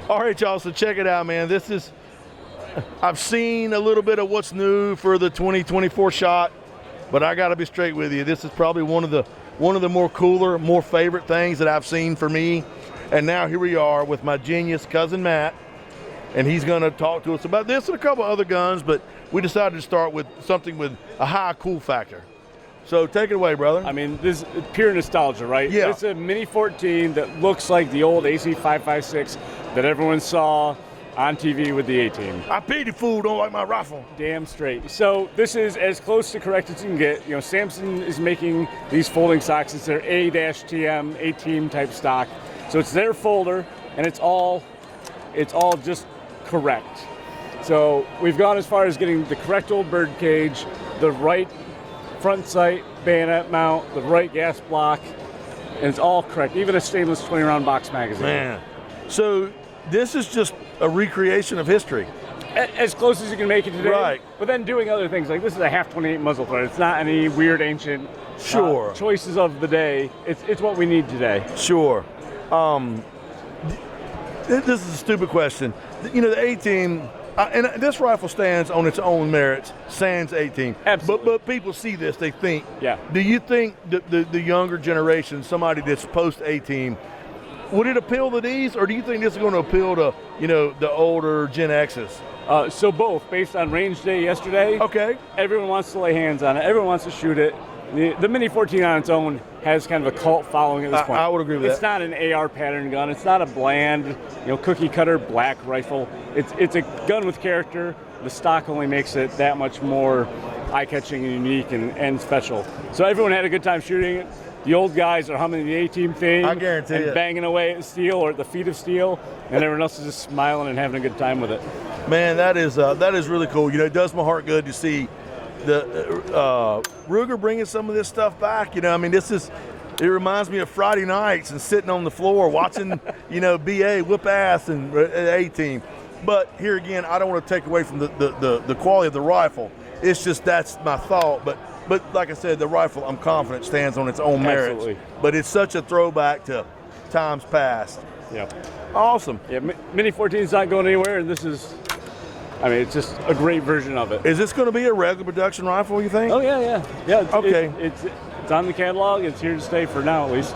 All right, y'all, so check it out, man. I've seen a little bit of what's new for the 2024 shot, but I got to be straight with you. This is probably one of the more cooler, more favorite things that I've seen for me. And now here we are with my genius cousin Matt, and he's going to talk to us about this and a couple other guns, but we decided to start with something with a high cool factor. So take it away, brother. I mean, this is pure nostalgia, right? Yeah. It's a Mini 14 that looks like the old AC556 that everyone saw on TV with the A-Team. I pity fool, don't like my rifle. Damn straight. So this is as close to correct as you can get. You know, Samson is making these folding stocks. It's their A-TM, A-Team type stock. So it's their folder, and it's all just correct. So we've gone as far as getting the correct old bird cage, the right front sight bayonet mount, the right gas block, and it's all correct. Even a stainless 20-round box magazine. Man, so this is just a recreation of history. As close as you can make it today. Right. But then doing other things, like this is a half 28 muzzle thread. It's not any weird ancient choices of the day. It's what we need today. Sure. This is a stupid question. You know, the A-Team, and this rifle stands on its own merits, sans A-Team. Absolutely. But people see this, they think. Yeah. Do you think the younger generation, somebody that's post A-Team, would it appeal to these, or do you think this is going to appeal to, you know, the older Gen X's? So both, based on range day yesterday. Okay. Everyone wants to lay hands on it. Everyone wants to shoot it. The Mini 14 on its own has kind of a cult following at this point. I would agree with It's that. not an AR pattern gun. It's not a bland, cookie cutter black rifle. It's a gun with character. The stock only makes it that much more eye-catching and unique and special. So everyone had a good time shooting it. The old guys are humming the A-Team theme. I guarantee and it. banging away at steel or at the feet of steel, and everyone else is just smiling and having a good time with it. Man, that is really cool. You know, it does my heart good to see the Ruger bringing some of this stuff back. You know, I mean, it reminds me of Friday nights and sitting on the floor watching, BA whip ass and A-Team. But here again, I don't want to take away from the quality of the rifle. It's just that's my thought. But like I said, the rifle, I'm confident, stands on its own merits. Absolutely. But it's such a throwback to times past. Yeah. Awesome. Yeah, Mini 14 is not going anywhere, and this is, it's just a great version of it. Is this going to be a regular production rifle, you think? Oh, yeah. Okay. It's on the catalog. It's here to stay for now, at least.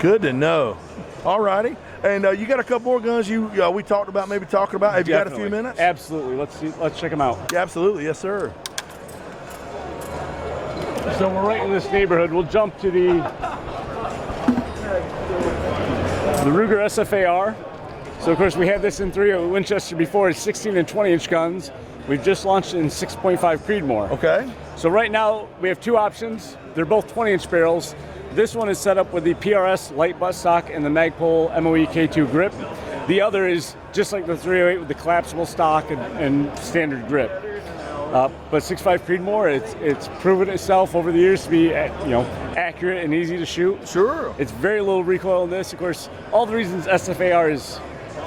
Good to know. All righty. And you got a couple more guns we talked about, maybe talking about. Have you got a few minutes? Absolutely. Let's check them out. Yeah, absolutely. Yes, sir. So we're right in this neighborhood. We'll jump to the Ruger SFAR. So of course we had this in 3.0 Winchester before. It's 16 and 20-inch guns. We've just launched it in 6.5 Creedmoor. Okay. So right now we have two options. They're both 20-inch barrels. This one is set up with the PRS light butt stock and the Magpul MOE K2 grip. The other is just like the 308 with the collapsible stock and standard grip. But 6.5 Creedmoor, it's proven itself over the years to be accurate and easy to shoot. Sure. It's very low recoil in this. Of course, all the reasons SFAR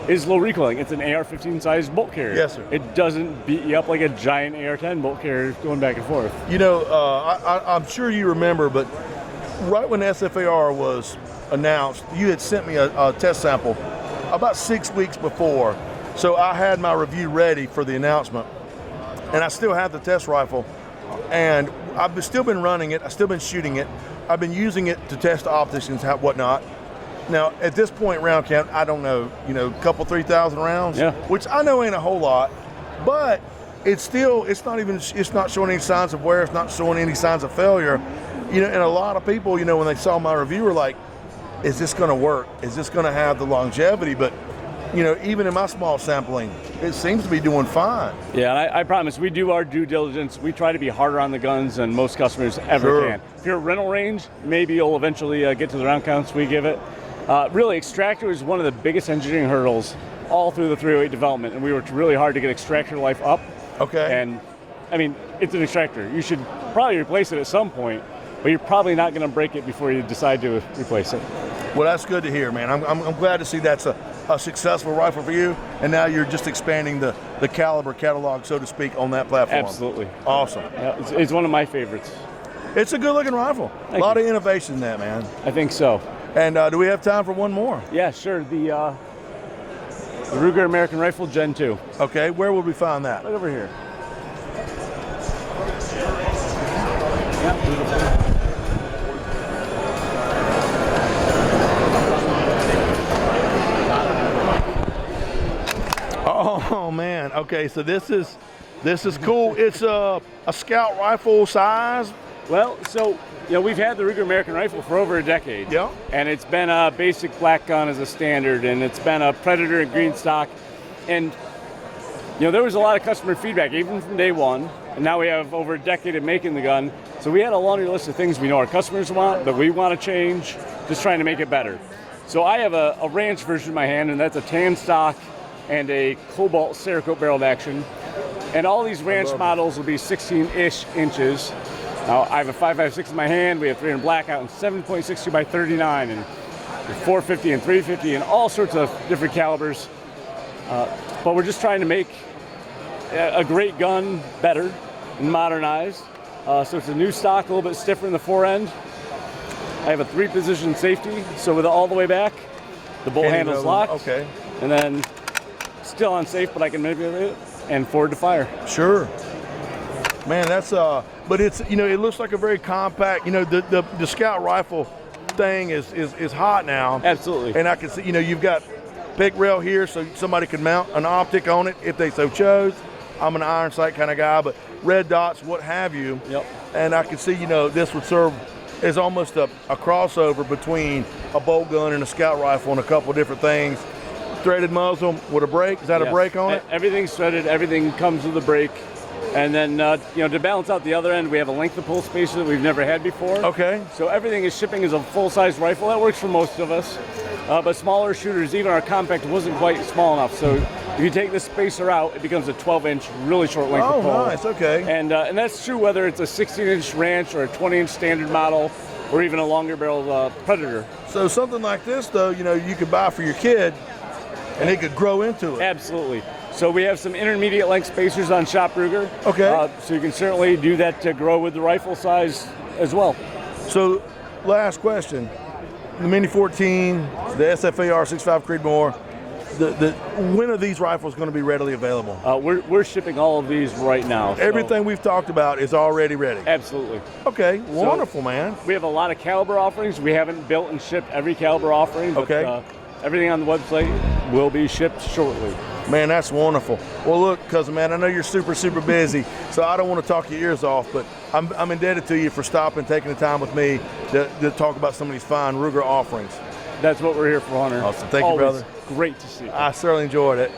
is low recoiling. It's an AR-15 sized bolt carrier. Yes, sir. It doesn't beat you up like a giant AR-10 bolt carrier going back and forth. I'm sure you remember, but right when SFAR was announced, you had sent me a test sample about 6 weeks before. So I had my review ready for the announcement. And I still have the test rifle, and I've still been running it. I've still been shooting it. I've been using it to test optics and whatnot. Now, at this point, round count, I don't know, a couple 3,000 rounds, yeah. Which I know ain't a whole lot, but it's not showing any signs of wear. It's not showing any signs of failure. And a lot of people, when they saw my review, were like, "Is this going to work? Is this going to have the longevity?" But even in my small sampling, it seems to be doing fine. Yeah, and I promise, we do our due diligence. We try to be harder on the guns than most customers ever can. If you're at rental range, maybe you'll eventually get to the round counts we give it. Really, extractor is one of the biggest engineering hurdles all through the 308 development, and we worked really hard to get extractor life up. Okay. And, it's an extractor. You should probably replace it at some point, but you're probably not going to break it before you decide to replace it. Well, that's good to hear, man. I'm glad to see that's a successful rifle for you, and now you're just expanding the caliber catalog, so to speak, on that platform. Absolutely. Awesome. Yeah, it's one of my favorites. It's a good-looking rifle. Thank a lot you. of innovation in that, man. I think so. And do we have time for one more? Yeah, sure. The the Ruger American Rifle Gen 2. Okay, where would we find that? Right over here. Oh man, okay, so this is cool. It's a scout rifle size. Well, so we've had the Ruger American Rifle for over a decade. Yeah. And it's been a basic black gun as a standard, and it's been a Predator and green stock. And there was a lot of customer feedback even from day one. And now we have over a decade of making the gun. So we had a laundry list of things we know our customers want, but we want to change, just trying to make it better. So I have a ranch version in my hand, and that's a tan stock and a cobalt Cerakote barreled action. And all these ranch models will be 16-ish inches. Now I have a 5.56 in my hand, we have 300 blackout and 7.62 by 39 and 450 and 350 and all sorts of different calibers. But we're just trying to make a great gun better and modernized. So it's a new stock, a little bit stiffer in the fore end. I have a 3-position safety, so with it all the way back, the bolt handle's locked. Okay. And then still unsafe, but I can manipulate it and forward to fire. Sure. Man, that's but it's it looks like a very compact. The Scout rifle thing is hot now. Absolutely. And I can see you've got pick rail here, so somebody could mount an optic on it if they so chose. I'm an iron sight kind of guy, but red dots, what have you. Yep. And I can see this would serve as almost a crossover between a bolt gun and a Scout rifle and a couple different things. Threaded muzzle with a brake. Is that a brake on it? Everything's threaded. Everything comes with a brake. And then, to balance out the other end, we have a length of pull spacer that we've never had before. Okay. So everything is shipping as a full-size rifle. That works for most of us. But smaller shooters, even our compact wasn't quite small enough. So if you take the spacer out, it becomes a 12-inch, really short length of pull. Oh, nice. Okay. And that's true whether it's a 16-inch ranch or a 20-inch standard model or even a longer barrel Predator. So something like this, though, you could buy for your kid, and they could grow into it. Absolutely. So we have some intermediate length spacers on Shop Ruger. Okay. So you can certainly do that to grow with the rifle size as well. So, last question: the Mini 14, the SFAR 65 Creedmoor. When are these rifles going to be readily available? We're shipping all of these right now. Everything we've talked about is already ready. Absolutely. Okay, wonderful, man. We have a lot of caliber offerings. We haven't built and shipped every caliber offering, but everything on the website will be shipped shortly. Man, that's wonderful. Well, look, cousin man, I know you're super, super busy, so I don't want to talk your ears off, but I'm indebted to you for stopping, taking the time with me to talk about some of these fine Ruger offerings. That's what we're here for, Hunter. Awesome. Thank you, brother. Great to see you. I certainly enjoyed it.